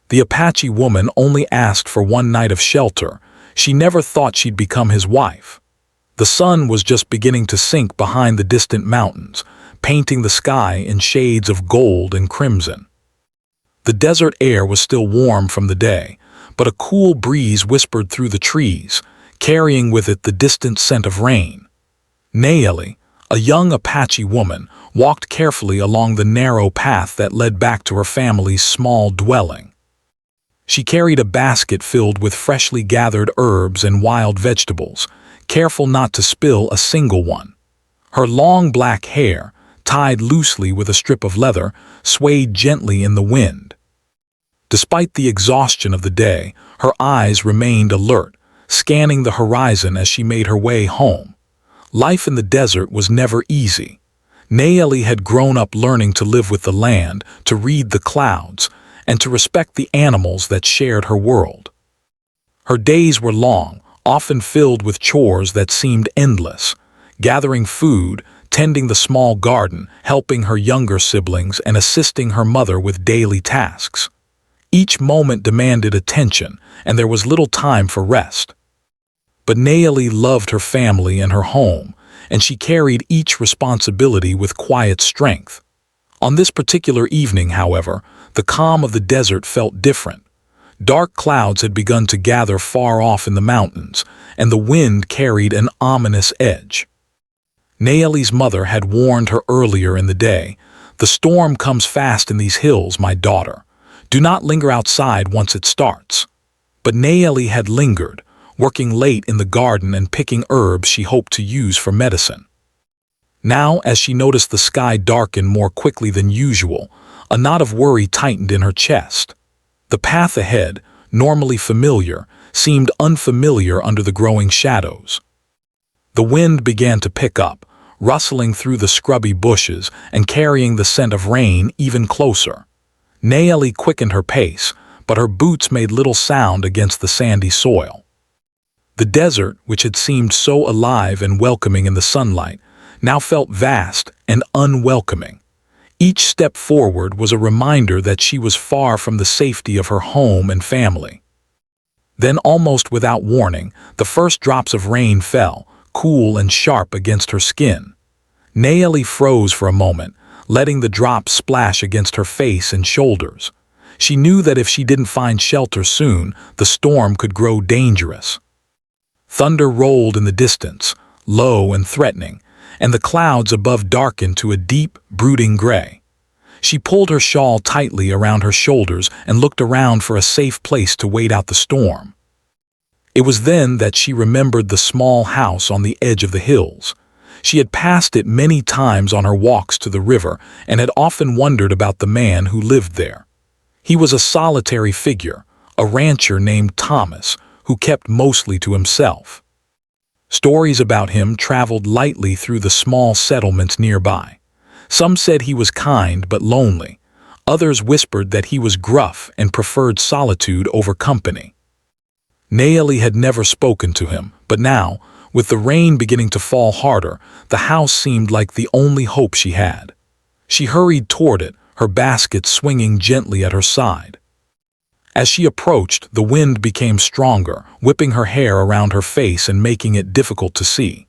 The Apache woman only asked for one night of shelter. She never thought she'd become his wife. The sun was just beginning to sink behind the distant mountains, painting the sky in shades of gold and crimson. The desert air was still warm from the day, but a cool breeze whispered through the trees, carrying with it the distant scent of rain. Nayeli, a young Apache woman, walked carefully along the narrow path that led back to her family's small dwelling. She carried a basket filled with freshly gathered herbs and wild vegetables, careful not to spill a single one. Her long black hair, tied loosely with a strip of leather, swayed gently in the wind. Despite the exhaustion of the day, her eyes remained alert, scanning the horizon as she made her way home. Life in the desert was never easy. Nayeli had grown up learning to live with the land, to read the clouds, and to respect the animals that shared her world. Her days were long, often filled with chores that seemed endless, gathering food, tending the small garden, helping her younger siblings, and assisting her mother with daily tasks. Each moment demanded attention, and there was little time for rest. But Nayeli loved her family and her home, and she carried each responsibility with quiet strength. On this particular evening, however, the calm of the desert felt different. Dark clouds had begun to gather far off in the mountains, and the wind carried an ominous edge. Nayeli's mother had warned her earlier in the day, "The storm comes fast in these hills, my daughter. Do not linger outside once it starts." But Nayeli had lingered, working late in the garden and picking herbs she hoped to use for medicine. Now, as she noticed the sky darken more quickly than usual, a knot of worry tightened in her chest. The path ahead, normally familiar, seemed unfamiliar under the growing shadows. The wind began to pick up, rustling through the scrubby bushes and carrying the scent of rain even closer. Nayeli quickened her pace, but her boots made little sound against the sandy soil. The desert, which had seemed so alive and welcoming in the sunlight, now felt vast and unwelcoming. Each step forward was a reminder that she was far from the safety of her home and family. Then, almost without warning, the first drops of rain fell, cool and sharp against her skin. Nayeli froze for a moment, letting the drops splash against her face and shoulders. She knew that if she didn't find shelter soon, the storm could grow dangerous. Thunder rolled in the distance, low and threatening, and the clouds above darkened to a deep, brooding gray. She pulled her shawl tightly around her shoulders and looked around for a safe place to wait out the storm. It was then that she remembered the small house on the edge of the hills. She had passed it many times on her walks to the river and had often wondered about the man who lived there. He was a solitary figure, a rancher named Thomas, who kept mostly to himself. Stories about him traveled lightly through the small settlements nearby. Some said he was kind but lonely. Others whispered that he was gruff and preferred solitude over company. Nayeli had never spoken to him, but now, with the rain beginning to fall harder, the house seemed like the only hope she had. She hurried toward it, her basket swinging gently at her side. As she approached, the wind became stronger, whipping her hair around her face and making it difficult to see.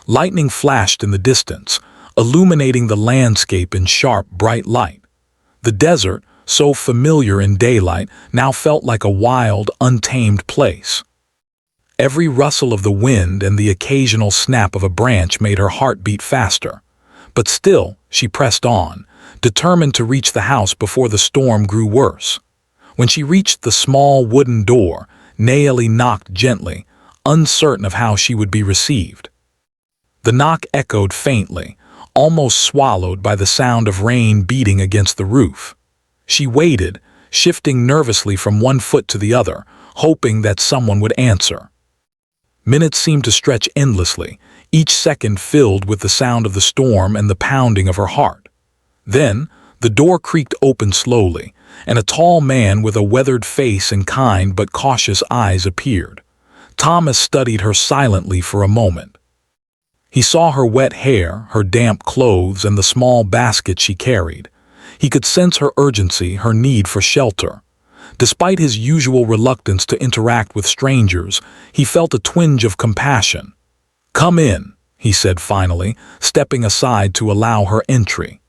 Lightning flashed in the distance, illuminating the landscape in sharp, bright light. The desert, so familiar in daylight, now felt like a wild, untamed place. Every rustle of the wind and the occasional snap of a branch made her heart beat faster. But still, she pressed on, determined to reach the house before the storm grew worse. When she reached the small wooden door, Nayeli knocked gently, uncertain of how she would be received. The knock echoed faintly, almost swallowed by the sound of rain beating against the roof. She waited, shifting nervously from one foot to the other, hoping that someone would answer. Minutes seemed to stretch endlessly, each second filled with the sound of the storm and the pounding of her heart. Then, the door creaked open slowly, and a tall man with a weathered face and kind but cautious eyes appeared. Thomas studied her silently for a moment. He saw her wet hair, her damp clothes, and the small basket she carried. He could sense her urgency, her need for shelter. Despite his usual reluctance to interact with strangers, he felt a twinge of compassion. "Come in," he said finally, stepping aside to allow her entry.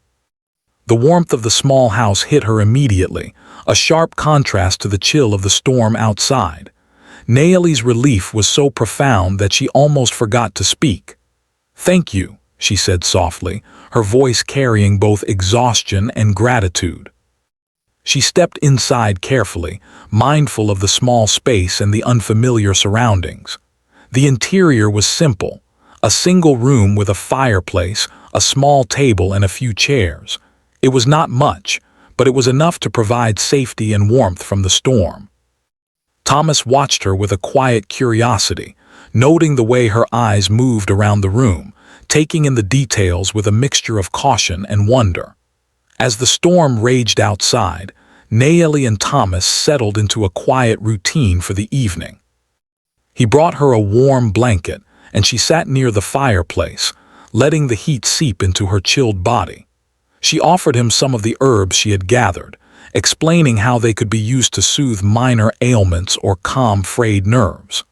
The warmth of the small house hit her immediately, a sharp contrast to the chill of the storm outside. Naomi's relief was so profound that she almost forgot to speak. "Thank you," she said softly, her voice carrying both exhaustion and gratitude. She stepped inside carefully, mindful of the small space and the unfamiliar surroundings. The interior was simple, a single room with a fireplace, a small table and a few chairs. It was not much, but it was enough to provide safety and warmth from the storm. Thomas watched her with a quiet curiosity, noting the way her eyes moved around the room, taking in the details with a mixture of caution and wonder. As the storm raged outside, Naomi and Thomas settled into a quiet routine for the evening. He brought her a warm blanket, and she sat near the fireplace, letting the heat seep into her chilled body. She offered him some of the herbs she had gathered, explaining how they could be used to soothe minor ailments or calm frayed nerves.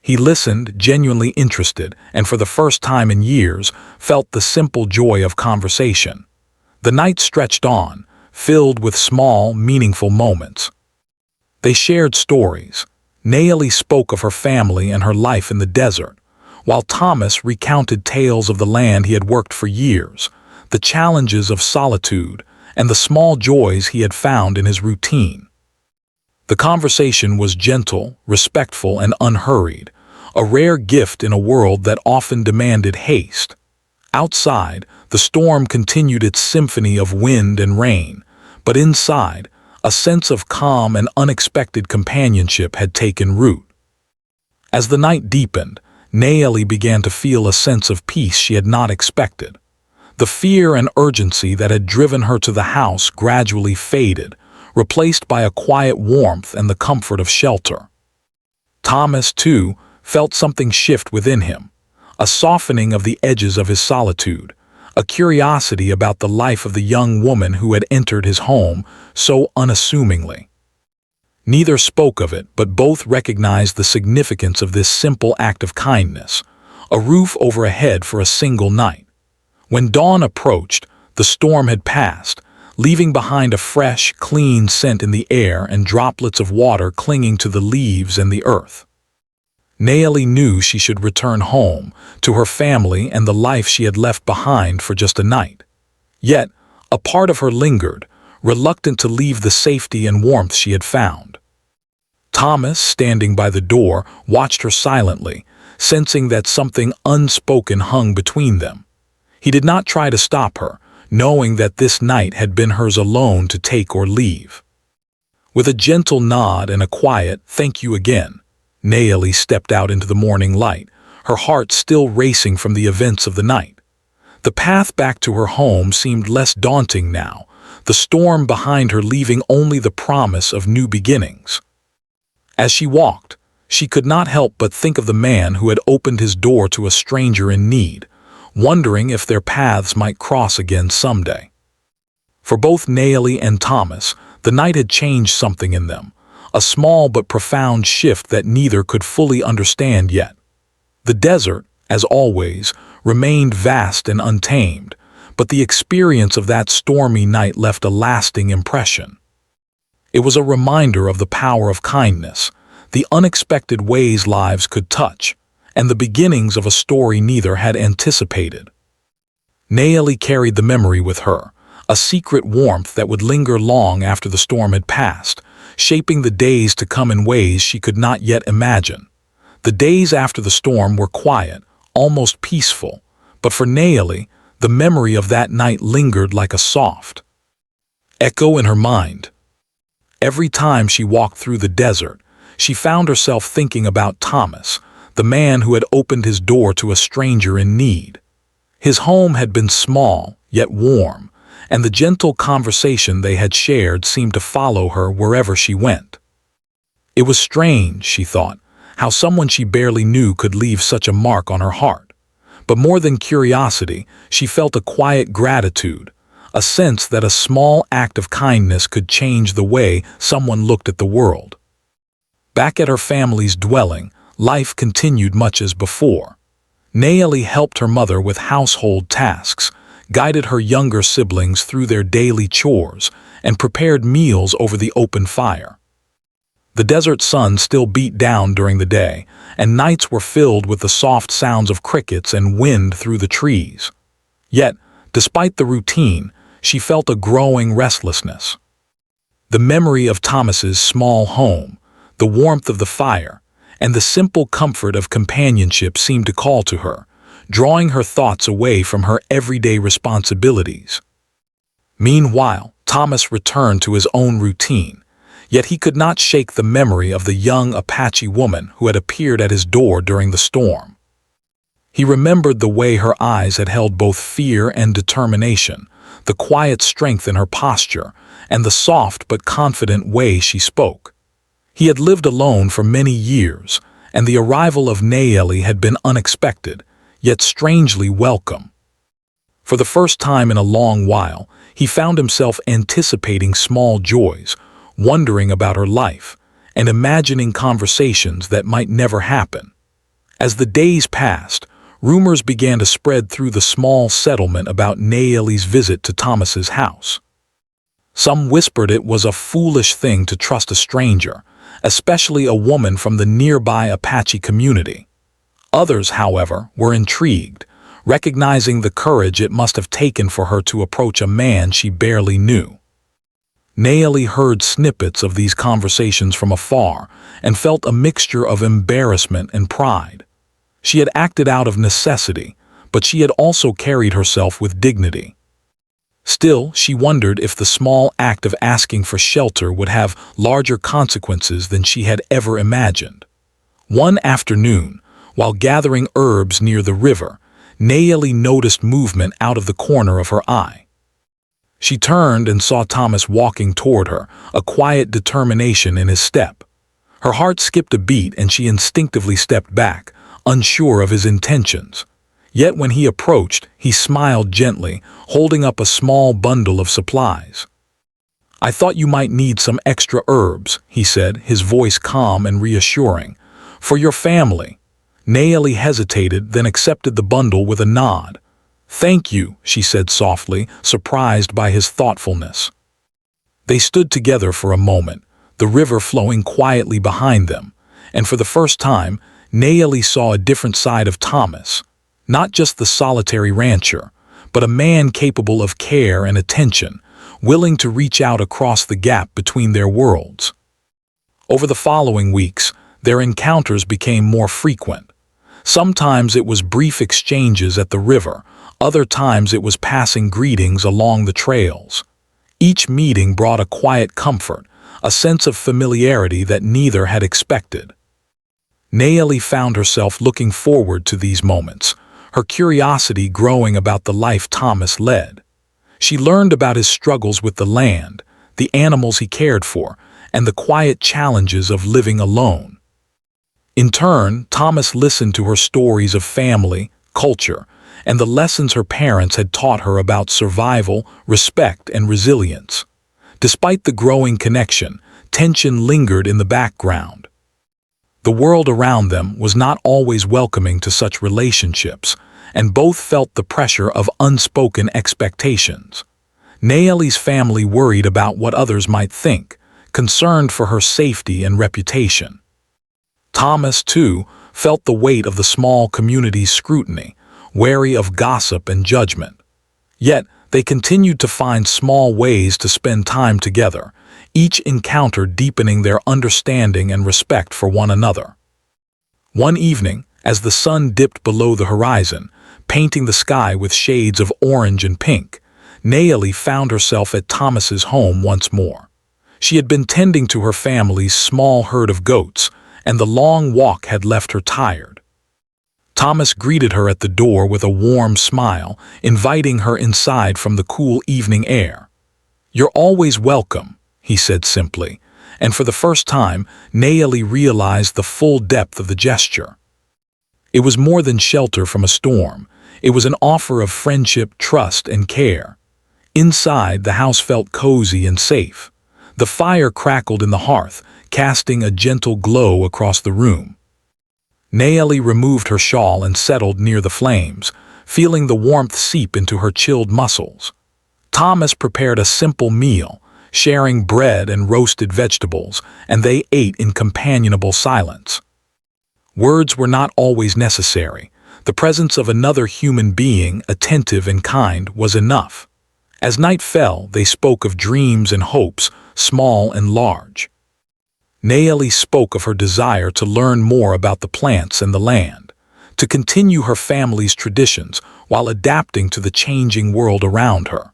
He listened, genuinely interested, and for the first time in years, felt the simple joy of conversation. The night stretched on, filled with small, meaningful moments. They shared stories. Naomi spoke of her family and her life in the desert, while Thomas recounted tales of the land he had worked for years, the challenges of solitude, and the small joys he had found in his routine. The conversation was gentle, respectful, and unhurried, a rare gift in a world that often demanded haste. Outside, the storm continued its symphony of wind and rain, but inside, a sense of calm and unexpected companionship had taken root. As the night deepened, Naomi began to feel a sense of peace she had not expected. The fear and urgency that had driven her to the house gradually faded, replaced by a quiet warmth and the comfort of shelter. Thomas, too, felt something shift within him, a softening of the edges of his solitude, a curiosity about the life of the young woman who had entered his home so unassumingly. Neither spoke of it, but both recognized the significance of this simple act of kindness, a roof over a head for a single night. When dawn approached, the storm had passed, leaving behind a fresh, clean scent in the air and droplets of water clinging to the leaves and the earth. Naomi knew she should return home, to her family and the life she had left behind for just a night. Yet, a part of her lingered, reluctant to leave the safety and warmth she had found. Thomas, standing by the door, watched her silently, sensing that something unspoken hung between them. He did not try to stop her, knowing that this night had been hers alone to take or leave. With a gentle nod and a quiet "thank you again," Naomi stepped out into the morning light, her heart still racing from the events of the night. The path back to her home seemed less daunting now, the storm behind her leaving only the promise of new beginnings. As she walked, she could not help but think of the man who had opened his door to a stranger in need, wondering if their paths might cross again someday. For both Naomi and Thomas, the night had changed something in them, a small but profound shift that neither could fully understand yet. The desert, as always, remained vast and untamed, but the experience of that stormy night left a lasting impression. It was a reminder of the power of kindness, the unexpected ways lives could touch, and the beginnings of a story neither had anticipated. Naomi carried the memory with her, a secret warmth that would linger long after the storm had passed, shaping the days to come in ways she could not yet imagine. The days after the storm were quiet, almost peaceful, but for Naomi, the memory of that night lingered like a soft echo in her mind. Every time she walked through the desert, she found herself thinking about Thomas, the man who had opened his door to a stranger in need. His home had been small, yet warm, and the gentle conversation they had shared seemed to follow her wherever she went. It was strange, she thought, how someone she barely knew could leave such a mark on her heart. But more than curiosity, she felt a quiet gratitude, a sense that a small act of kindness could change the way someone looked at the world. Back at her family's dwelling, life continued much as before. Nayeli helped her mother with household tasks, guided her younger siblings through their daily chores, and prepared meals over the open fire. The desert sun still beat down during the day, and nights were filled with the soft sounds of crickets and wind through the trees. Yet, despite the routine, she felt a growing restlessness. The memory of Thomas's small home, the warmth of the fire, and the simple comfort of companionship seemed to call to her, drawing her thoughts away from her everyday responsibilities. Meanwhile, Thomas returned to his own routine, yet he could not shake the memory of the young Apache woman who had appeared at his door during the storm. He remembered the way her eyes had held both fear and determination, the quiet strength in her posture, and the soft but confident way she spoke. He had lived alone for many years, and the arrival of Nayeli had been unexpected, yet strangely welcome. For the first time in a long while, he found himself anticipating small joys, wondering about her life, and imagining conversations that might never happen. As the days passed, rumors began to spread through the small settlement about Nayeli's visit to Thomas's house. Some whispered it was a foolish thing to trust a stranger, especially a woman from the nearby Apache community. Others, however, were intrigued, recognizing the courage it must have taken for her to approach a man she barely knew. Nayeli heard snippets of these conversations from afar and felt a mixture of embarrassment and pride. She had acted out of necessity, but she had also carried herself with dignity. Still, she wondered if the small act of asking for shelter would have larger consequences than she had ever imagined. One afternoon, while gathering herbs near the river, Nayeli noticed movement out of the corner of her eye. She turned and saw Thomas walking toward her, a quiet determination in his step. Her heart skipped a beat and she instinctively stepped back, unsure of his intentions. Yet when he approached, he smiled gently, holding up a small bundle of supplies. "I thought you might need some extra herbs," he said, his voice calm and reassuring. "For your family." Nayeli hesitated, then accepted the bundle with a nod. "Thank you," she said softly, surprised by his thoughtfulness. They stood together for a moment, the river flowing quietly behind them, and for the first time, Nayeli saw a different side of Thomas. Not just the solitary rancher, but a man capable of care and attention, willing to reach out across the gap between their worlds. Over the following weeks, their encounters became more frequent. Sometimes it was brief exchanges at the river, other times it was passing greetings along the trails. Each meeting brought a quiet comfort, a sense of familiarity that neither had expected. Nayeli found herself looking forward to these moments, her curiosity growing about the life Thomas led. She learned about his struggles with the land, the animals he cared for, and the quiet challenges of living alone. In turn, Thomas listened to her stories of family, culture, and the lessons her parents had taught her about survival, respect, and resilience. Despite the growing connection, tension lingered in the background. The world around them was not always welcoming to such relationships, and both felt the pressure of unspoken expectations. Nayeli's family worried about what others might think, concerned for her safety and reputation. Thomas, too, felt the weight of the small community's scrutiny, wary of gossip and judgment. Yet, they continued to find small ways to spend time together, each encounter deepening their understanding and respect for one another. One evening, as the sun dipped below the horizon, painting the sky with shades of orange and pink, Nayeli found herself at Thomas's home once more. She had been tending to her family's small herd of goats, and the long walk had left her tired. Thomas greeted her at the door with a warm smile, inviting her inside from the cool evening air. "You're always welcome," he said simply, and for the first time, Nayeli realized the full depth of the gesture. It was more than shelter from a storm. It was an offer of friendship, trust, and care. Inside, the house felt cozy and safe. The fire crackled in the hearth, casting a gentle glow across the room. Nayeli removed her shawl and settled near the flames, feeling the warmth seep into her chilled muscles. Thomas prepared a simple meal, sharing bread and roasted vegetables, and they ate in companionable silence. Words were not always necessary. The presence of another human being, attentive and kind, was enough. As night fell, they spoke of dreams and hopes, small and large. Nayeli spoke of her desire to learn more about the plants and the land, to continue her family's traditions while adapting to the changing world around her.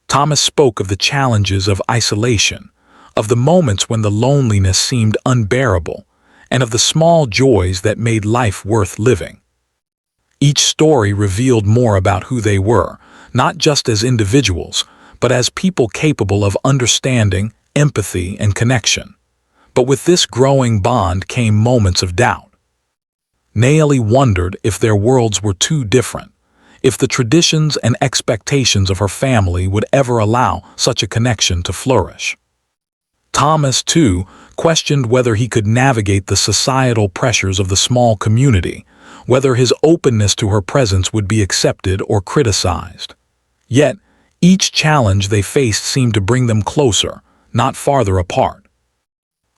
Thomas spoke of the challenges of isolation, of the moments when the loneliness seemed unbearable, and of the small joys that made life worth living. Each story revealed more about who they were, not just as individuals, but as people capable of understanding, empathy, and connection. But with this growing bond came moments of doubt. Nayeli wondered if their worlds were too different, if the traditions and expectations of her family would ever allow such a connection to flourish. Thomas, too, questioned whether he could navigate the societal pressures of the small community, whether his openness to her presence would be accepted or criticized. Yet, each challenge they faced seemed to bring them closer, not farther apart.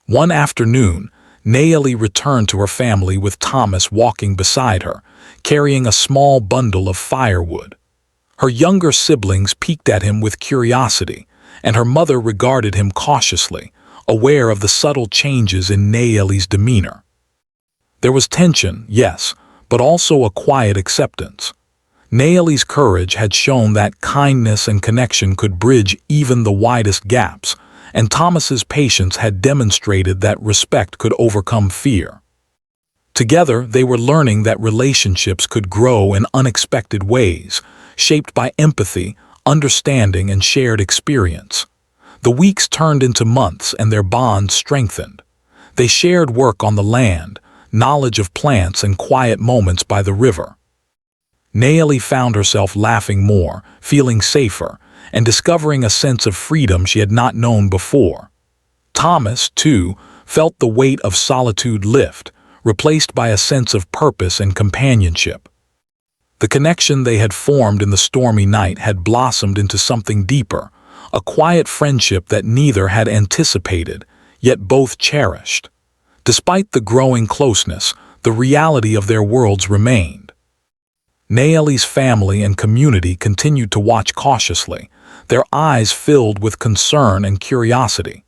One afternoon, Nayeli returned to her family with Thomas walking beside her, carrying a small bundle of firewood. Her younger siblings peeked at him with curiosity, and her mother regarded him cautiously, aware of the subtle changes in Nayeli's demeanor. There was tension, yes, but also a quiet acceptance. Nayeli's courage had shown that kindness and connection could bridge even the widest gaps, and Thomas's patience had demonstrated that respect could overcome fear. Together, they were learning that relationships could grow in unexpected ways, shaped by empathy, understanding, and shared experience. The weeks turned into months and their bond strengthened. They shared work on the land, knowledge of plants, and quiet moments by the river. Nayeli found herself laughing more, feeling safer, and discovering a sense of freedom she had not known before. Thomas, too, felt the weight of solitude lift, replaced by a sense of purpose and companionship. The connection they had formed in the stormy night had blossomed into something deeper, a quiet friendship that neither had anticipated, yet both cherished. Despite the growing closeness, the reality of their worlds remained. Nayeli's family and community continued to watch cautiously, their eyes filled with concern and curiosity.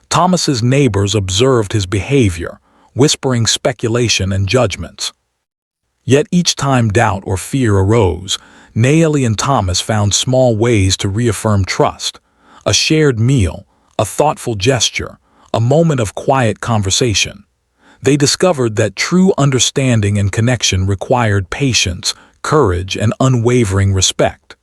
Thomas's neighbors observed his behavior, whispering speculation and judgments. Yet each time doubt or fear arose, Nayeli and Thomas found small ways to reaffirm trust. A shared meal, a thoughtful gesture, a moment of quiet conversation. They discovered that true understanding and connection required patience, courage, and unwavering respect.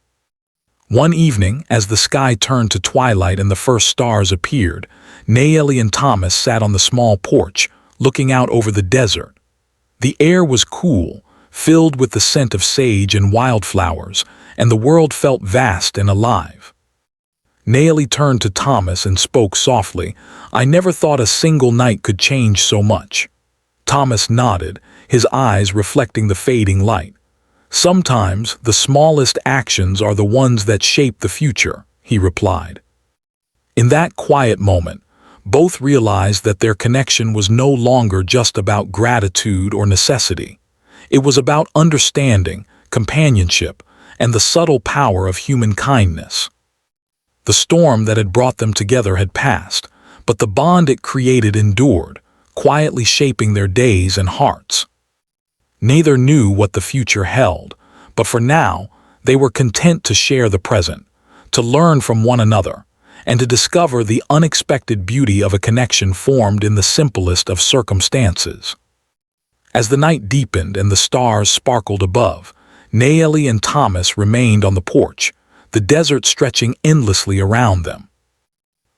One evening, as the sky turned to twilight and the first stars appeared, Nayeli and Thomas sat on the small porch, looking out over the desert. The air was cool, filled with the scent of sage and wildflowers, and the world felt vast and alive. Nayeli turned to Thomas and spoke softly, "I never thought a single night could change so much." Thomas nodded, his eyes reflecting the fading light. "Sometimes the smallest actions are the ones that shape the future," he replied. In that quiet moment, both realized that their connection was no longer just about gratitude or necessity. It was about understanding, companionship, and the subtle power of human kindness. The storm that had brought them together had passed, but the bond it created endured, quietly shaping their days and hearts. Neither knew what the future held, but for now, they were content to share the present, to learn from one another, and to discover the unexpected beauty of a connection formed in the simplest of circumstances. As the night deepened and the stars sparkled above, Nayeli and Thomas remained on the porch, the desert stretching endlessly around them.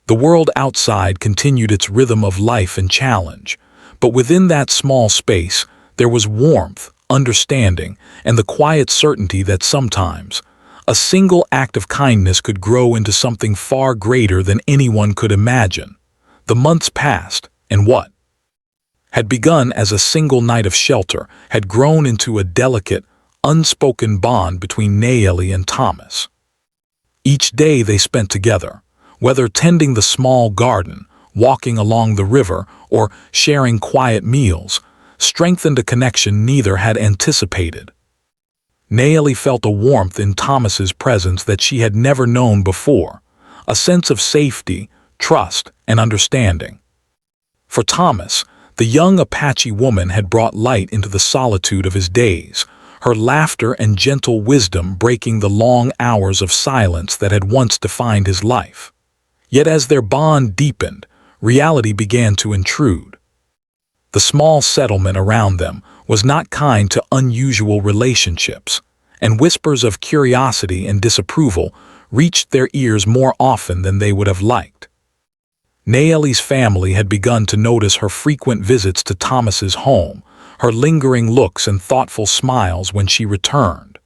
The world outside continued its rhythm of life and challenge, but within that small space, there was warmth, understanding, and the quiet certainty that sometimes A single act of kindness could grow into something far greater than anyone could imagine. The months passed, and what had begun as a single night of shelter had grown into a delicate, unspoken bond between Nayeli and Thomas. Each day they spent together, whether tending the small garden, walking along the river, or sharing quiet meals, strengthened a connection neither had anticipated. Nayeli felt a warmth in Thomas's presence that she had never known before, a sense of safety, trust, and understanding. For Thomas, the young Apache woman had brought light into the solitude of his days, her laughter and gentle wisdom breaking the long hours of silence that had once defined his life. Yet as their bond deepened, reality began to intrude. The small settlement around them was not kind to unusual relationships, and whispers of curiosity and disapproval reached their ears more often than they would have liked. Nayeli's family had begun to notice her frequent visits to Thomas's home, her lingering looks and thoughtful smiles when she returned.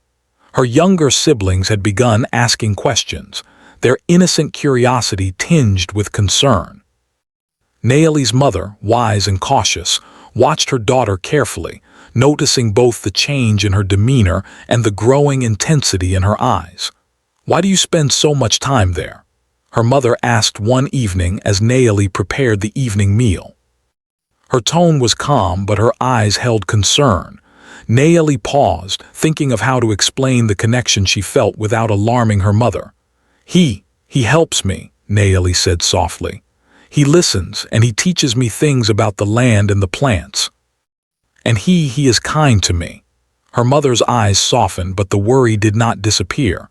Her younger siblings had begun asking questions, their innocent curiosity tinged with concern. Nayeli's mother, wise and cautious, watched her daughter carefully, noticing both the change in her demeanor and the growing intensity in her eyes. "Why do you spend so much time there?" her mother asked one evening as Nayeli prepared the evening meal. Her tone was calm, but her eyes held concern. Nayeli paused, thinking of how to explain the connection she felt without alarming her mother. He helps me," Nayeli said softly. "He listens, and he teaches me things about the land and the plants. And he is kind to me." Her mother's eyes softened, but the worry did not disappear.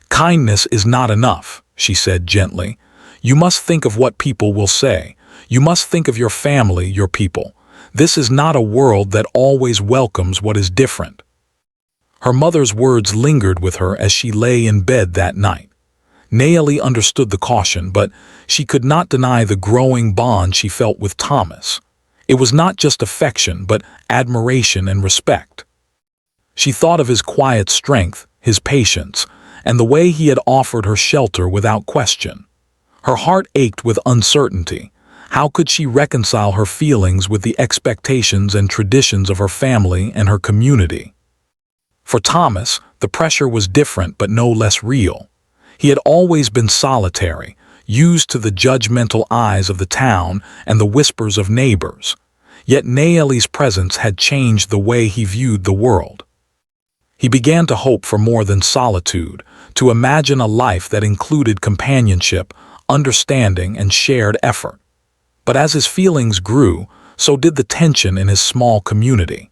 "Kindness is not enough," she said gently. "You must think of what people will say. You must think of your family, your people. This is not a world that always welcomes what is different." Her mother's words lingered with her as she lay in bed that night. Nayeli understood the caution, but she could not deny the growing bond she felt with Thomas. It was not just affection, but admiration and respect. She thought of his quiet strength, his patience, and the way he had offered her shelter without question. Her heart ached with uncertainty. How could she reconcile her feelings with the expectations and traditions of her family and her community? For Thomas, the pressure was different but no less real. He had always been solitary, used to the judgmental eyes of the town and the whispers of neighbors. Yet Nayeli's presence had changed the way he viewed the world. He began to hope for more than solitude, to imagine a life that included companionship, understanding, and shared effort. But as his feelings grew, so did the tension in his small community.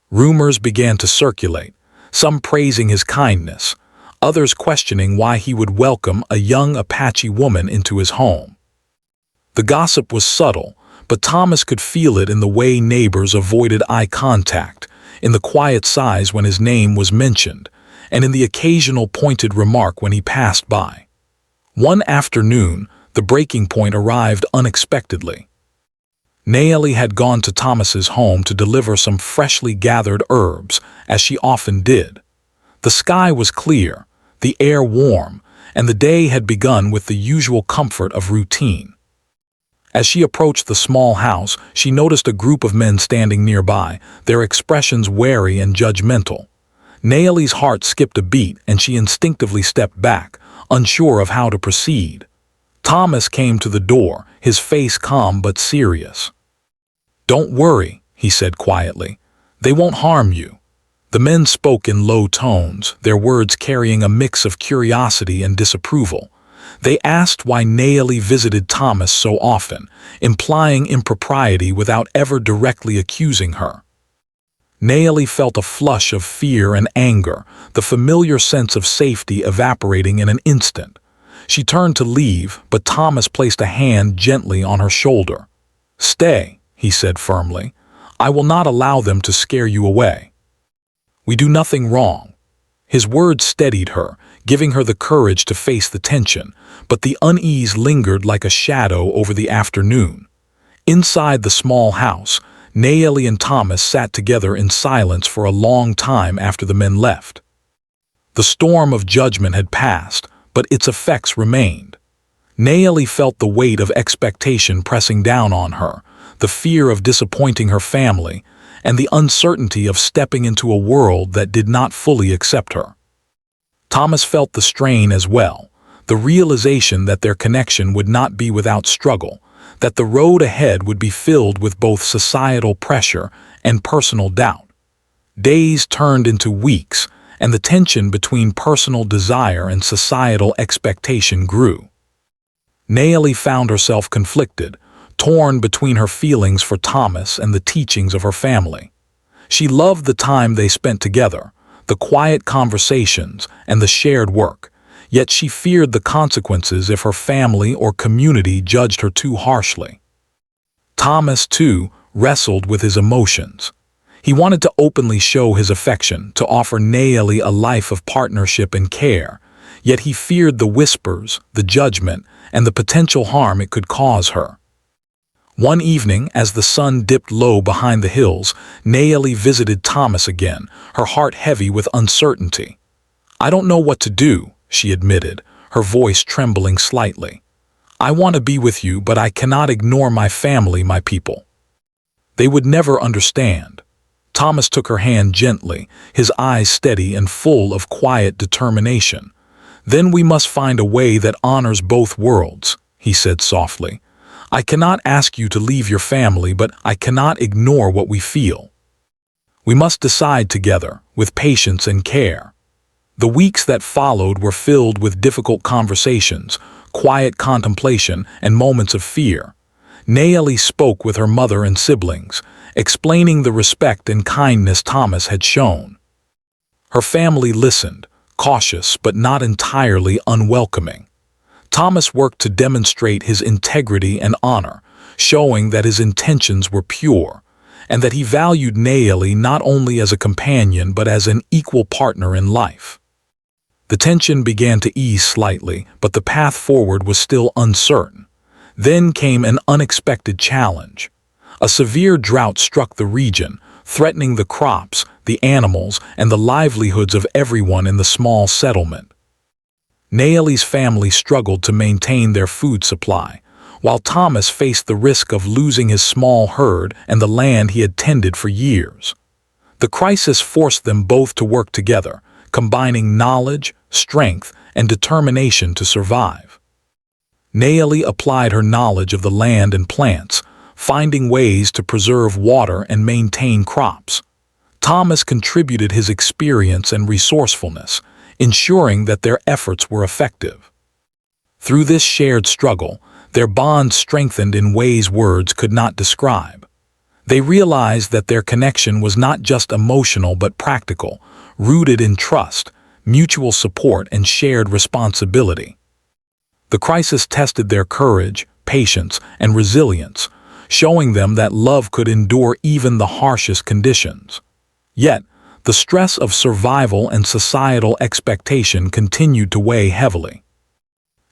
Rumors began to circulate, some praising his kindness, others questioning why he would welcome a young Apache woman into his home. The gossip was subtle, but Thomas could feel it in the way neighbors avoided eye contact, in the quiet sighs when his name was mentioned, and in the occasional pointed remark when he passed by. One afternoon, the breaking point arrived unexpectedly. Nayeli had gone to Thomas's home to deliver some freshly gathered herbs, as she often did. The sky was clear, the air warm, and the day had begun with the usual comfort of routine. As she approached the small house, she noticed a group of men standing nearby, their expressions wary and judgmental. Nayeli's heart skipped a beat, and she instinctively stepped back, unsure of how to proceed. Thomas came to the door, his face calm but serious. "Don't worry," he said quietly. "They won't harm you." The men spoke in low tones, their words carrying a mix of curiosity and disapproval. They asked why Nayeli visited Thomas so often, implying impropriety without ever directly accusing her. Nayeli felt a flush of fear and anger, the familiar sense of safety evaporating in an instant. She turned to leave, but Thomas placed a hand gently on her shoulder. "Stay," he said firmly. "I will not allow them to scare you away. We do nothing wrong." His words steadied her, giving her the courage to face the tension, but the unease lingered like a shadow over the afternoon. Inside the small house, Nayeli and Thomas sat together in silence for a long time after the men left. The storm of judgment had passed, but its effects remained. Naomi felt the weight of expectation pressing down on her, the fear of disappointing her family, and the uncertainty of stepping into a world that did not fully accept her. Thomas felt the strain as well, the realization that their connection would not be without struggle, that the road ahead would be filled with both societal pressure and personal doubt. Days turned into weeks, and the tension between personal desire and societal expectation grew. Naomi found herself conflicted, torn between her feelings for Thomas and the teachings of her family. She loved the time they spent together, the quiet conversations and the shared work, yet she feared the consequences if her family or community judged her too harshly. Thomas, too, wrestled with his emotions. He wanted to openly show his affection, to offer Naomi a life of partnership and care, yet he feared the whispers, the judgment, and the potential harm it could cause her. One evening, as the sun dipped low behind the hills, Naomi visited Thomas again, her heart heavy with uncertainty. "I don't know what to do," she admitted, her voice trembling slightly. "I want to be with you, but I cannot ignore my family, my people. They would never understand." Thomas took her hand gently, his eyes steady and full of quiet determination. "Then we must find a way that honors both worlds," he said softly. "I cannot ask you to leave your family, but I cannot ignore what we feel. We must decide together, with patience and care." The weeks that followed were filled with difficult conversations, quiet contemplation, and moments of fear. Naomi spoke with her mother and siblings, explaining the respect and kindness Thomas had shown. Her family listened, cautious but not entirely unwelcoming. Thomas worked to demonstrate his integrity and honor, showing that his intentions were pure, and that he valued Naomi not only as a companion but as an equal partner in life. The tension began to ease slightly, but the path forward was still uncertain. Then came an unexpected challenge. A severe drought struck the region, threatening the crops, the animals, and the livelihoods of everyone in the small settlement. Naomi's family struggled to maintain their food supply, while Thomas faced the risk of losing his small herd and the land he had tended for years. The crisis forced them both to work together, combining knowledge, strength, and determination to survive. Naomi applied her knowledge of the land and plants, finding ways to preserve water and maintain crops. Thomas contributed his experience and resourcefulness, ensuring that their efforts were effective. Through this shared struggle, their bond strengthened in ways words could not describe. They realized that their connection was not just emotional but practical, rooted in trust, mutual support, and shared responsibility. The crisis tested their courage, patience, and resilience, showing them that love could endure even the harshest conditions. Yet, the stress of survival and societal expectation continued to weigh heavily.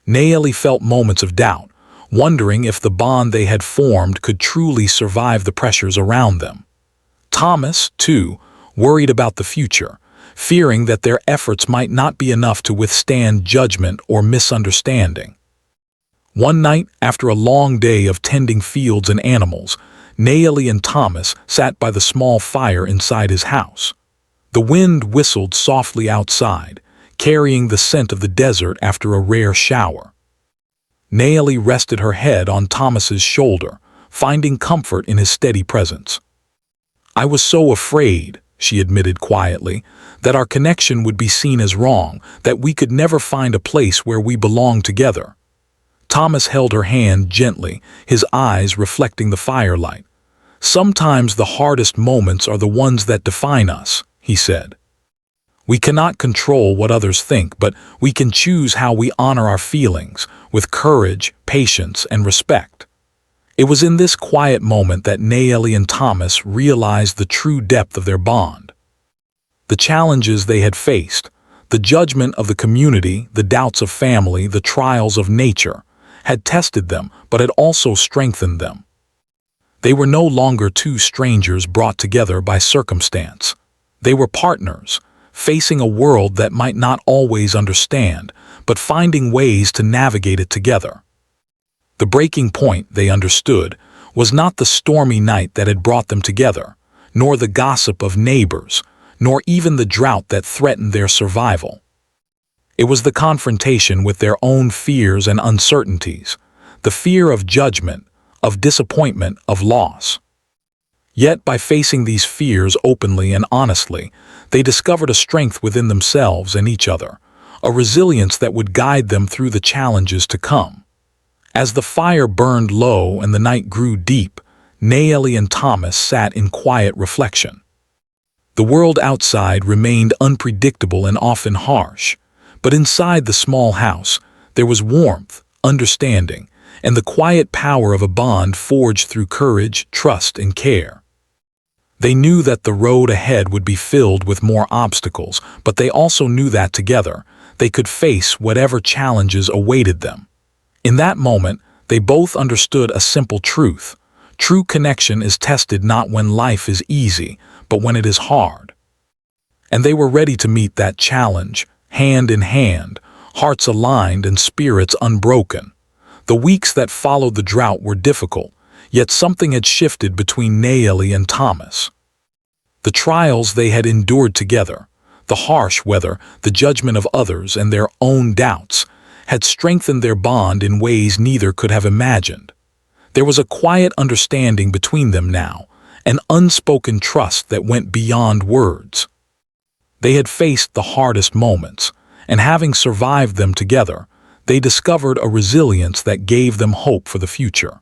Naomi felt moments of doubt, wondering if the bond they had formed could truly survive the pressures around them. Thomas, too, worried about the future, fearing that their efforts might not be enough to withstand judgment or misunderstanding. One night, after a long day of tending fields and animals, Naomi and Thomas sat by the small fire inside his house. The wind whistled softly outside, carrying the scent of the desert after a rare shower. Naomi rested her head on Thomas's shoulder, finding comfort in his steady presence. "I was so afraid," she admitted quietly, "that our connection would be seen as wrong, that we could never find a place where we belong together." Thomas held her hand gently, his eyes reflecting the firelight. "Sometimes the hardest moments are the ones that define us," he said. "We cannot control what others think, but we can choose how we honor our feelings, with courage, patience, and respect." It was in this quiet moment that Naomi and Thomas realized the true depth of their bond. The challenges they had faced, the judgment of the community, the doubts of family, the trials of nature, had tested them but had also strengthened them. They were no longer two strangers brought together by circumstance. They were partners, facing a world that might not always understand, but finding ways to navigate it together. The breaking point, they understood, was not the stormy night that had brought them together, nor the gossip of neighbors, nor even the drought that threatened their survival. It was the confrontation with their own fears and uncertainties, the fear of judgment, of disappointment, of loss. Yet by facing these fears openly and honestly, they discovered a strength within themselves and each other, a resilience that would guide them through the challenges to come. As the fire burned low and the night grew deep, Nayeli and Thomas sat in quiet reflection. The world outside remained unpredictable and often harsh, but inside the small house, there was warmth, understanding, and the quiet power of a bond forged through courage, trust, and care. They knew that the road ahead would be filled with more obstacles, but they also knew that together, they could face whatever challenges awaited them. In that moment, they both understood a simple truth. True connection is tested not when life is easy, but when it is hard. And they were ready to meet that challenge, hand in hand, hearts aligned and spirits unbroken. The weeks that followed the drought were difficult, yet something had shifted between Nayeli and Thomas. The trials they had endured together, the harsh weather, the judgment of others, and their own doubts, had strengthened their bond in ways neither could have imagined. There was a quiet understanding between them now, an unspoken trust that went beyond words. They had faced the hardest moments, and having survived them together, they discovered a resilience that gave them hope for the future.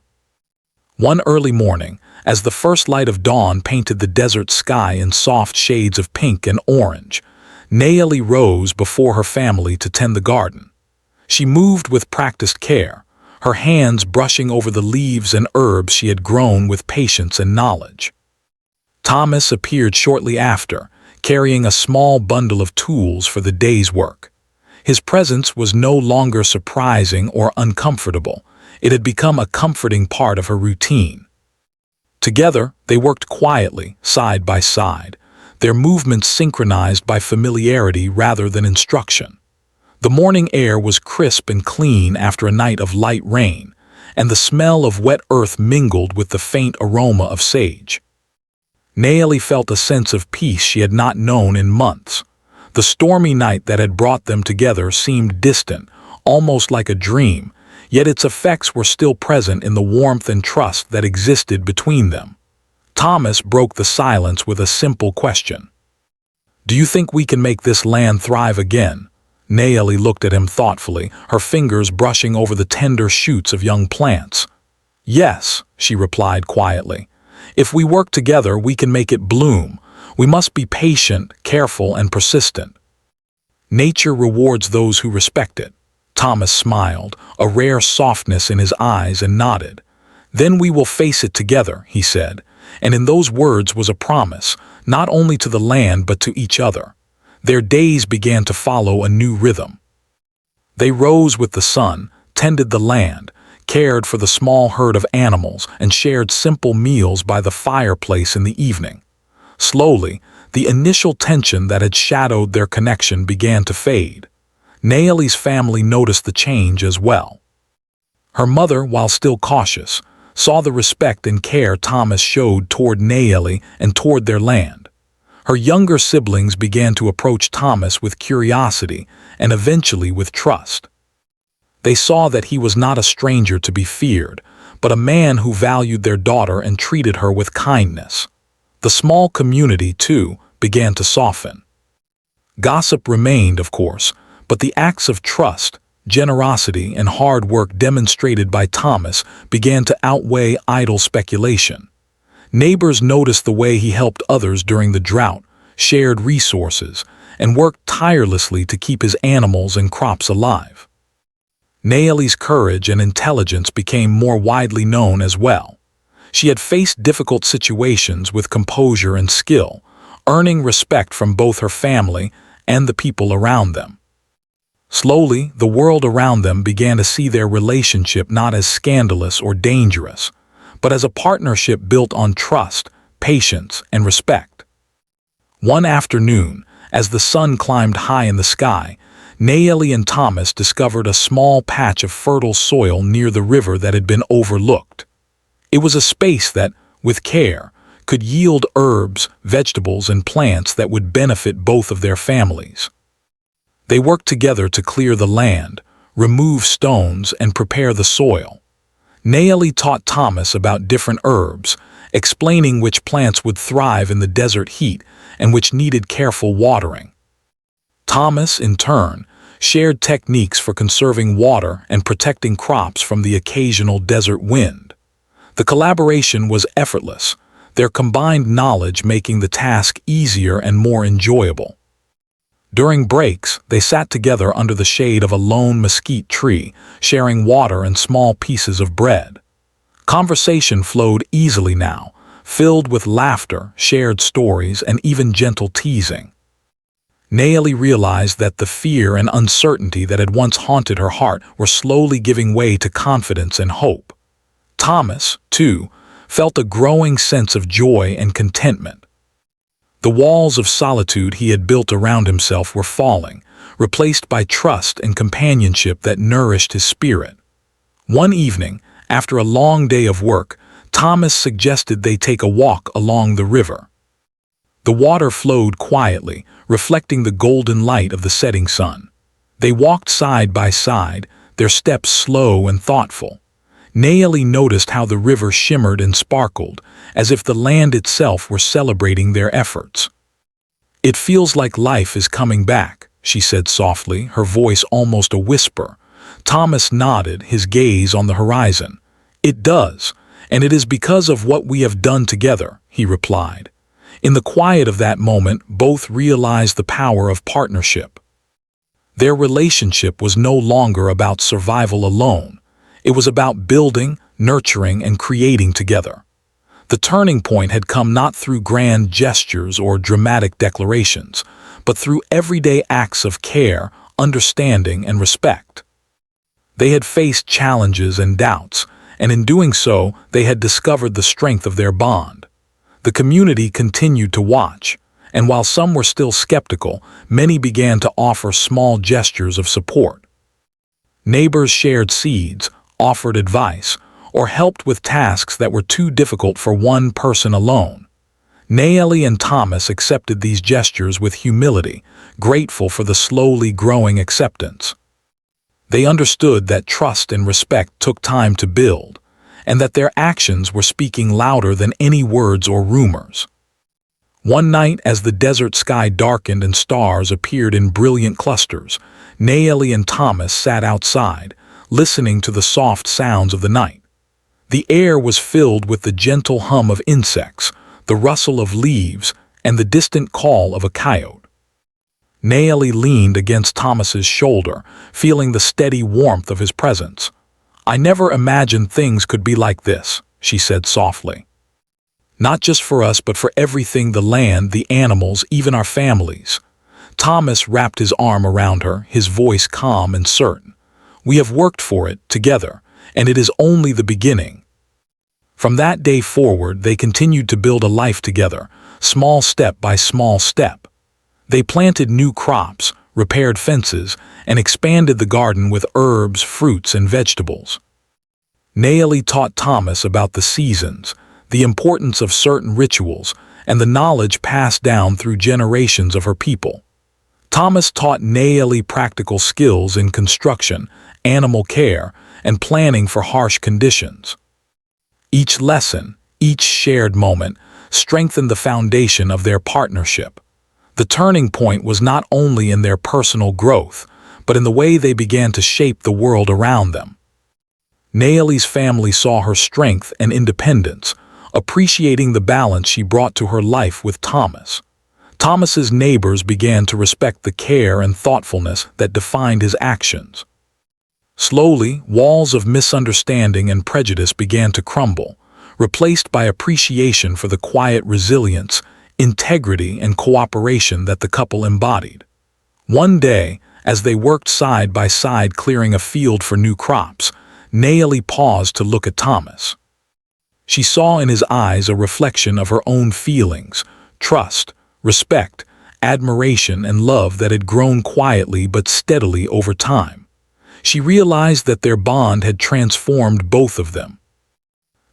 One early morning, as the first light of dawn painted the desert sky in soft shades of pink and orange, Nayeli rose before her family to tend the garden. She moved with practiced care, her hands brushing over the leaves and herbs she had grown with patience and knowledge. Thomas appeared shortly after, carrying a small bundle of tools for the day's work. His presence was no longer surprising or uncomfortable. It had become a comforting part of her routine. Together, they worked quietly, side by side, their movements synchronized by familiarity rather than instruction. The morning air was crisp and clean after a night of light rain, and the smell of wet earth mingled with the faint aroma of sage. Nayeli felt a sense of peace she had not known in months. The stormy night that had brought them together seemed distant, almost like a dream, yet its effects were still present in the warmth and trust that existed between them. Thomas broke the silence with a simple question. "Do you think we can make this land thrive again?" Nayeli looked at him thoughtfully, her fingers brushing over the tender shoots of young plants. "Yes," she replied quietly. "If we work together, we can make it bloom. We must be patient, careful, and persistent. Nature rewards those who respect it." Thomas smiled, a rare softness in his eyes, and nodded. "Then we will face it together," he said, and in those words was a promise, not only to the land but to each other. Their days began to follow a new rhythm. They rose with the sun, tended the land, cared for the small herd of animals, and shared simple meals by the fireplace in the evening. Slowly, the initial tension that had shadowed their connection began to fade. Nayeli's family noticed the change as well. Her mother, while still cautious, saw the respect and care Thomas showed toward Nayeli and toward their land. Her younger siblings began to approach Thomas with curiosity and eventually with trust. They saw that he was not a stranger to be feared, but a man who valued their daughter and treated her with kindness. The small community, too, began to soften. Gossip remained, of course, but the acts of trust, generosity, and hard work demonstrated by Thomas began to outweigh idle speculation. Neighbors noticed the way he helped others during the drought, shared resources, and worked tirelessly to keep his animals and crops alive. Nayeli's courage and intelligence became more widely known as well. She had faced difficult situations with composure and skill, earning respect from both her family and the people around them. Slowly, the world around them began to see their relationship not as scandalous or dangerous, but as a partnership built on trust, patience, and respect. One afternoon, as the sun climbed high in the sky, Nayeli and Thomas discovered a small patch of fertile soil near the river that had been overlooked. It was a space that, with care, could yield herbs, vegetables, and plants that would benefit both of their families. They worked together to clear the land, remove stones, and prepare the soil. Nayeli taught Thomas about different herbs, explaining which plants would thrive in the desert heat and which needed careful watering. Thomas, in turn, shared techniques for conserving water and protecting crops from the occasional desert wind. The collaboration was effortless, their combined knowledge making the task easier and more enjoyable. During breaks, they sat together under the shade of a lone mesquite tree, sharing water and small pieces of bread. Conversation flowed easily now, filled with laughter, shared stories, and even gentle teasing. Nayeli realized that the fear and uncertainty that had once haunted her heart were slowly giving way to confidence and hope. Thomas, too, felt a growing sense of joy and contentment. The walls of solitude he had built around himself were falling, replaced by trust and companionship that nourished his spirit. One evening, after a long day of work, Thomas suggested they take a walk along the river. The water flowed quietly, reflecting the golden light of the setting sun. They walked side by side, their steps slow and thoughtful. Nayeli noticed how the river shimmered and sparkled, as if the land itself were celebrating their efforts. "It feels like life is coming back," she said softly, her voice almost a whisper. Thomas nodded, his gaze on the horizon. "It does, and it is because of what we have done together," he replied. In the quiet of that moment, both realized the power of partnership. Their relationship was no longer about survival alone. It was about building, nurturing, and creating together. The turning point had come not through grand gestures or dramatic declarations, but through everyday acts of care, understanding, and respect. They had faced challenges and doubts, and in doing so, they had discovered the strength of their bond. The community continued to watch, and while some were still skeptical, many began to offer small gestures of support. Neighbors shared seeds, offered advice, or helped with tasks that were too difficult for one person alone. Nayeli and Thomas accepted these gestures with humility, grateful for the slowly growing acceptance. They understood that trust and respect took time to build, and that their actions were speaking louder than any words or rumors. One night, as the desert sky darkened and stars appeared in brilliant clusters, Nayeli and Thomas sat outside, listening to the soft sounds of the night. The air was filled with the gentle hum of insects, the rustle of leaves, and the distant call of a coyote. Nayeli leaned against Thomas's shoulder, feeling the steady warmth of his presence. "I never imagined things could be like this," she said softly. "Not just for us, but for everything, the land, the animals, even our families." Thomas wrapped his arm around her, his voice calm and certain. "We have worked for it, together, and it is only the beginning." From that day forward, they continued to build a life together, small step by small step. They planted new crops, repaired fences, and expanded the garden with herbs, fruits, and vegetables. Nayeli taught Thomas about the seasons, the importance of certain rituals, and the knowledge passed down through generations of her people. Thomas taught Nayeli practical skills in construction, animal care, and planning for harsh conditions. Each lesson, each shared moment, strengthened the foundation of their partnership. The turning point was not only in their personal growth, but in the way they began to shape the world around them. Nayeli's family saw her strength and independence, appreciating the balance she brought to her life with Thomas. Thomas's neighbors began to respect the care and thoughtfulness that defined his actions. Slowly, walls of misunderstanding and prejudice began to crumble, replaced by appreciation for the quiet resilience, integrity, and cooperation that the couple embodied. One day, as they worked side by side clearing a field for new crops, Nayeli paused to look at Thomas. She saw in his eyes a reflection of her own feelings, trust, respect, admiration and love that had grown quietly but steadily over time. She realized that their bond had transformed both of them.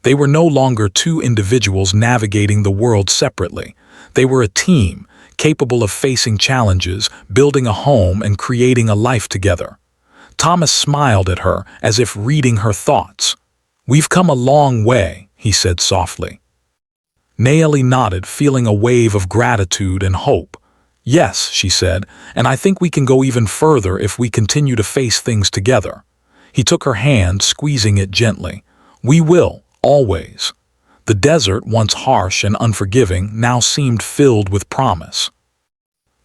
They were no longer two individuals navigating the world separately. They were a team, capable of facing challenges, building a home, and creating a life together. Thomas smiled at her as if reading her thoughts. "We've come a long way," he said softly. Naomi nodded, feeling a wave of gratitude and hope. "Yes," she said, "and I think we can go even further if we continue to face things together." He took her hand, squeezing it gently. "We will, always." The desert, once harsh and unforgiving, now seemed filled with promise.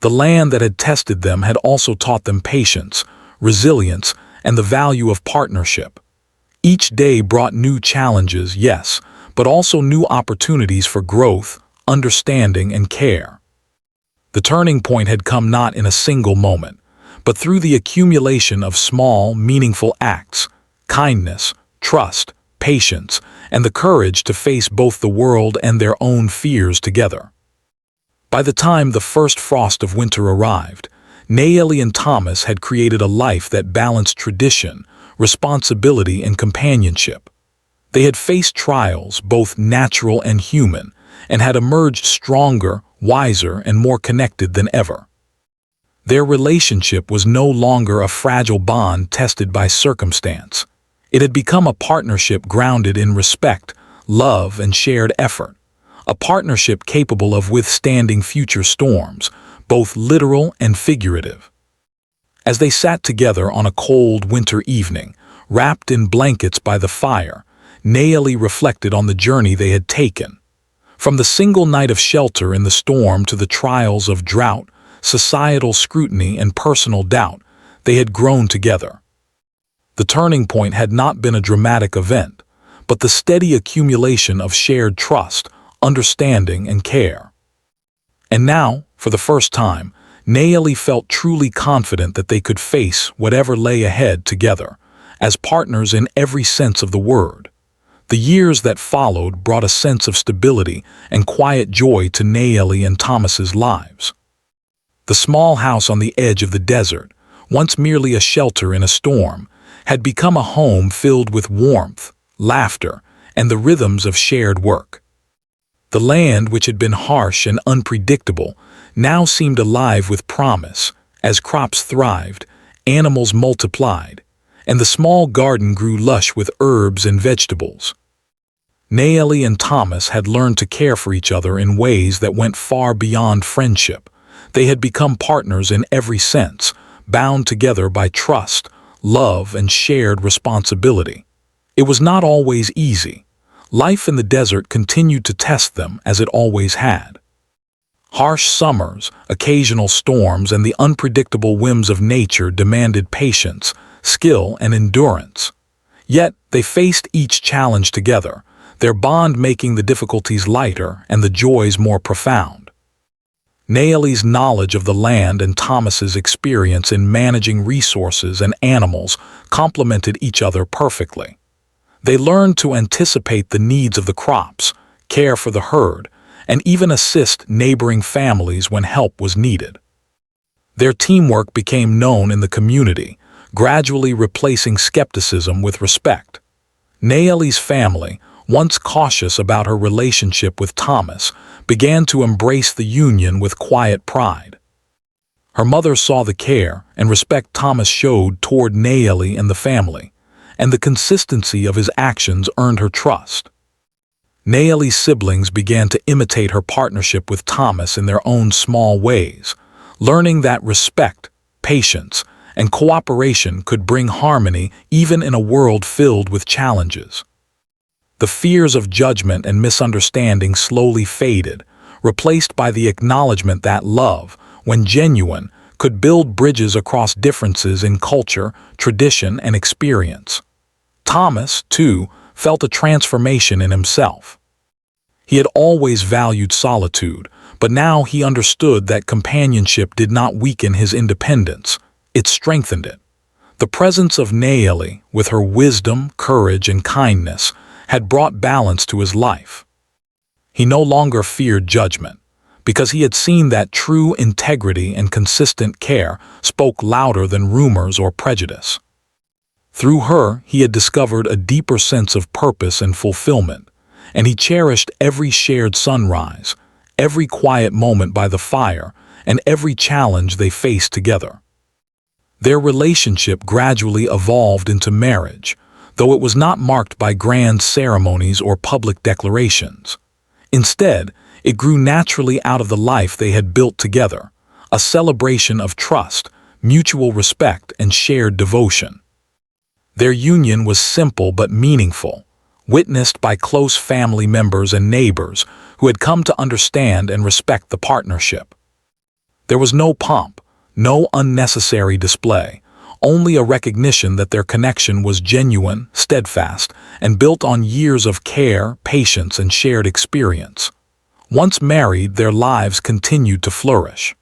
The land that had tested them had also taught them patience, resilience, and the value of partnership. Each day brought new challenges, yes, but also new opportunities for growth, understanding, and care. The turning point had come not in a single moment, but through the accumulation of small, meaningful acts: kindness, trust, patience, and the courage to face both the world and their own fears together. By the time the first frost of winter arrived, Naomi and Thomas had created a life that balanced tradition, responsibility, and companionship. They had faced trials, both natural and human, and had emerged stronger, wiser, and more connected than ever. Their relationship was no longer a fragile bond tested by circumstance. It had become a partnership grounded in respect, love, and shared effort. A partnership capable of withstanding future storms, both literal and figurative. As they sat together on a cold winter evening, wrapped in blankets by the fire, Naomi reflected on the journey they had taken. From the single night of shelter in the storm to the trials of drought, societal scrutiny, and personal doubt, they had grown together. The turning point had not been a dramatic event, but the steady accumulation of shared trust, understanding, and care. And now, for the first time, Naomi felt truly confident that they could face whatever lay ahead together, as partners in every sense of the word. The years that followed brought a sense of stability and quiet joy to Naomi and Thomas's lives. The small house on the edge of the desert, once merely a shelter in a storm, had become a home filled with warmth, laughter, and the rhythms of shared work. The land, which had been harsh and unpredictable, now seemed alive with promise. As crops thrived, animals multiplied, and the small garden grew lush with herbs and vegetables. Naomi and Thomas had learned to care for each other in ways that went far beyond friendship. They had become partners in every sense, bound together by trust, love, and shared responsibility. It was not always easy. Life in the desert continued to test them as it always had. Harsh summers, occasional storms, and the unpredictable whims of nature demanded patience, skill, and endurance. Yet they faced each challenge together, their bond making the difficulties lighter and the joys more profound. Naomi's knowledge of the land and Thomas's experience in managing resources and animals complemented each other perfectly. They learned to anticipate the needs of the crops, care for the herd, and even assist neighboring families when help was needed. Their teamwork became known in the community, gradually replacing skepticism with respect. Naomi's family, once cautious about her relationship with Thomas, began to embrace the union with quiet pride. Her mother saw the care and respect Thomas showed toward Naomi and the family, and the consistency of his actions earned her trust. Naomi's siblings began to imitate her partnership with Thomas in their own small ways, learning that respect, patience, and cooperation could bring harmony even in a world filled with challenges. The fears of judgment and misunderstanding slowly faded, replaced by the acknowledgement that love, when genuine, could build bridges across differences in culture, tradition, and experience. Thomas, too, felt a transformation in himself. He had always valued solitude, but now he understood that companionship did not weaken his independence, it strengthened it. The presence of Naomi, with her wisdom, courage, and kindness, had brought balance to his life. He no longer feared judgment, because he had seen that true integrity and consistent care spoke louder than rumors or prejudice. Through her, he had discovered a deeper sense of purpose and fulfillment, and he cherished every shared sunrise, every quiet moment by the fire, and every challenge they faced together. Their relationship gradually evolved into marriage, though it was not marked by grand ceremonies or public declarations. Instead, it grew naturally out of the life they had built together, a celebration of trust, mutual respect, and shared devotion. Their union was simple but meaningful, witnessed by close family members and neighbors who had come to understand and respect the partnership. There was no pomp, no unnecessary display, only a recognition that their connection was genuine, steadfast, and built on years of care, patience, and shared experience. Once married, their lives continued to flourish.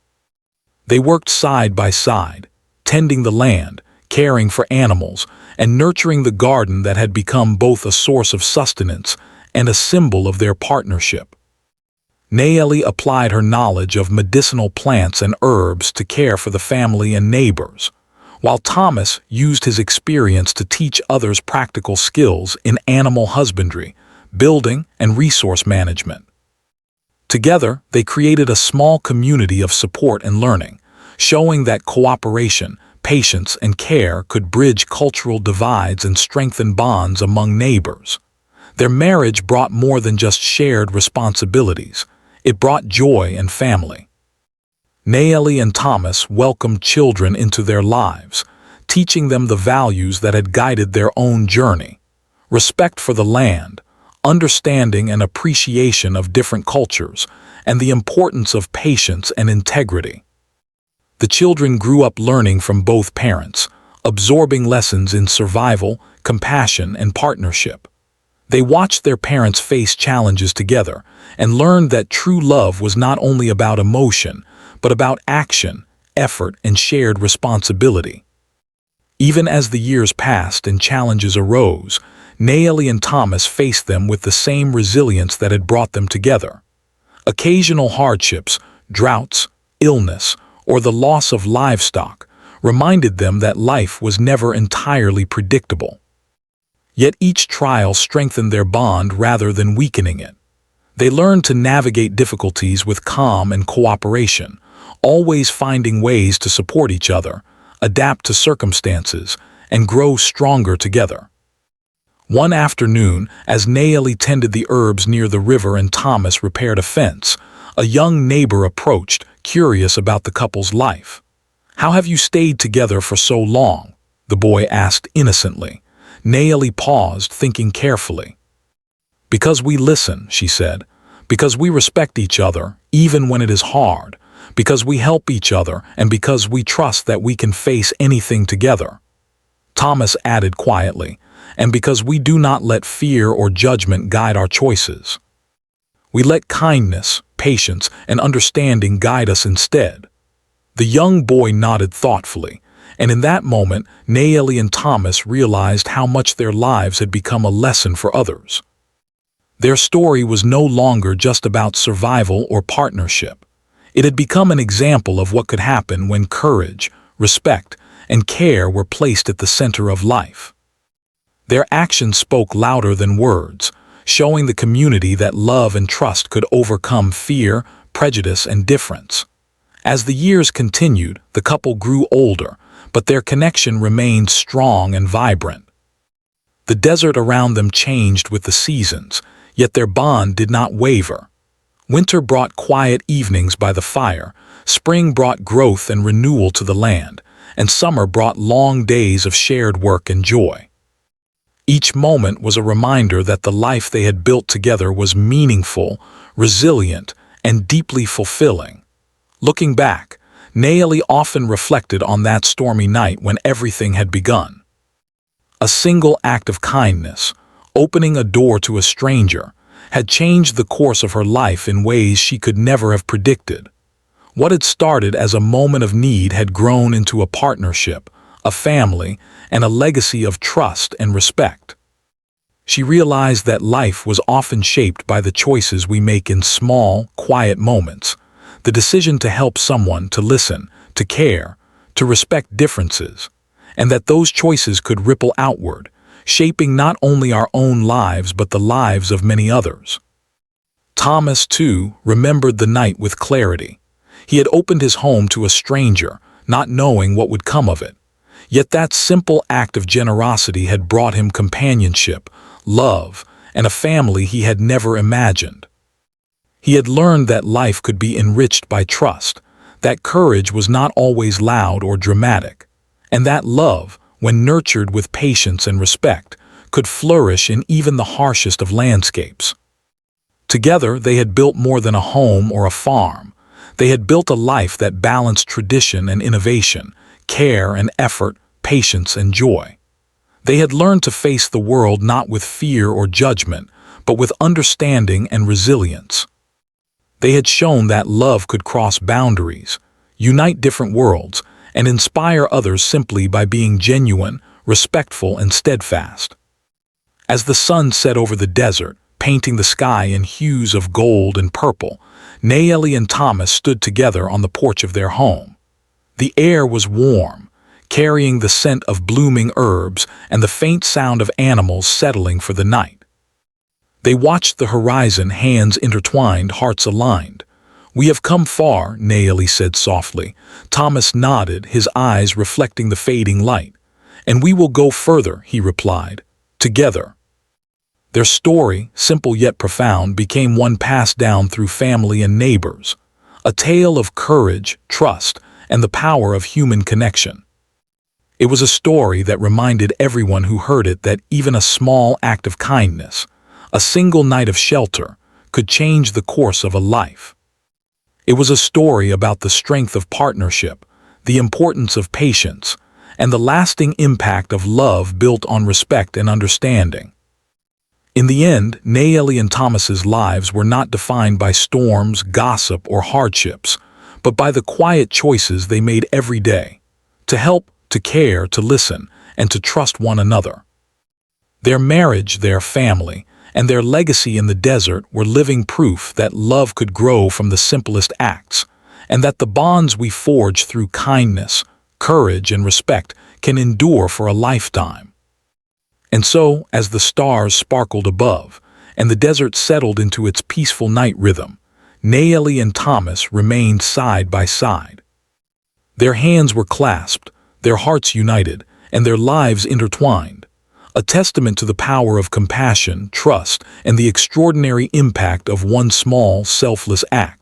They worked side by side, tending the land, caring for animals, and nurturing the garden that had become both a source of sustenance and a symbol of their partnership. Nayeli applied her knowledge of medicinal plants and herbs to care for the family and neighbors, while Thomas used his experience to teach others practical skills in animal husbandry, building, and resource management. Together, they created a small community of support and learning, showing that cooperation, patience, and care could bridge cultural divides and strengthen bonds among neighbors. Their marriage brought more than just shared responsibilities. It brought joy and family. Nayeli and Thomas welcomed children into their lives, teaching them the values that had guided their own journey: respect for the land, understanding and appreciation of different cultures, and the importance of patience and integrity. The children grew up learning from both parents, absorbing lessons in survival, compassion, and partnership. They watched their parents face challenges together and learned that true love was not only about emotion, but about action, effort, and shared responsibility. Even as the years passed and challenges arose, Nayeli and Thomas faced them with the same resilience that had brought them together. Occasional hardships, droughts, illness, or the loss of livestock reminded them that life was never entirely predictable. Yet each trial strengthened their bond rather than weakening it. They learned to navigate difficulties with calm and cooperation, always finding ways to support each other, adapt to circumstances, and grow stronger together. One afternoon, as Nayeli tended the herbs near the river and Thomas repaired a fence, a young neighbor approached, curious about the couple's life. "How have you stayed together for so long?" the boy asked innocently. Nayeli paused, thinking carefully. "Because we listen," she said. "Because we respect each other, even when it is hard. Because we help each other, and because we trust that we can face anything together." Thomas added quietly, "And because we do not let fear or judgment guide our choices. We let kindness, patience, and understanding guide us instead." The young boy nodded thoughtfully, and in that moment, Nayeli and Thomas realized how much their lives had become a lesson for others. Their story was no longer just about survival or partnership. It had become an example of what could happen when courage, respect, and care were placed at the center of life. Their actions spoke louder than words, showing the community that love and trust could overcome fear, prejudice, and difference. As the years continued, the couple grew older, but their connection remained strong and vibrant. The desert around them changed with the seasons, yet their bond did not waver. Winter brought quiet evenings by the fire, spring brought growth and renewal to the land, and summer brought long days of shared work and joy. Each moment was a reminder that the life they had built together was meaningful, resilient, and deeply fulfilling. Looking back, Nayeli often reflected on that stormy night when everything had begun. A single act of kindness, opening a door to a stranger, had changed the course of her life in ways she could never have predicted. What had started as a moment of need had grown into a partnership, a family, and a legacy of trust and respect. She realized that life was often shaped by the choices we make in small, quiet moments, the decision to help someone, to listen, to care, to respect differences, and that those choices could ripple outward, shaping not only our own lives but the lives of many others. Thomas, too, remembered the night with clarity. He had opened his home to a stranger, not knowing what would come of it. Yet that simple act of generosity had brought him companionship, love, and a family he had never imagined. He had learned that life could be enriched by trust, that courage was not always loud or dramatic, and that love, when nurtured with patience and respect, could flourish in even the harshest of landscapes. Together, they had built more than a home or a farm. They had built a life that balanced tradition and innovation, care and effort, patience and joy. They had learned to face the world not with fear or judgment, but with understanding and resilience. They had shown that love could cross boundaries, unite different worlds, and inspire others simply by being genuine, respectful, and steadfast. As the sun set over the desert, painting the sky in hues of gold and purple, Nayeli and Thomas stood together on the porch of their home. The air was warm, carrying the scent of blooming herbs and the faint sound of animals settling for the night. They watched the horizon, hands intertwined, hearts aligned. "We have come far," Nayeli said softly. Thomas nodded, his eyes reflecting the fading light. "And we will go further," he replied, "together." Their story, simple yet profound, became one passed down through family and neighbors, a tale of courage, trust, and the power of human connection. It was a story that reminded everyone who heard it that even a small act of kindness, a single night of shelter, could change the course of a life. It was a story about the strength of partnership, the importance of patience, and the lasting impact of love built on respect and understanding. In the end, Nayeli and Thomas's lives were not defined by storms, gossip, or hardships, but by the quiet choices they made every day, to help, to care, to listen, and to trust one another. Their marriage, their family, and their legacy in the desert were living proof that love could grow from the simplest acts, and that the bonds we forge through kindness, courage, and respect can endure for a lifetime. And so, as the stars sparkled above, and the desert settled into its peaceful night rhythm, Nayeli and Thomas remained side by side. Their hands were clasped, their hearts united, and their lives intertwined, a testament to the power of compassion, trust, and the extraordinary impact of one small, selfless act.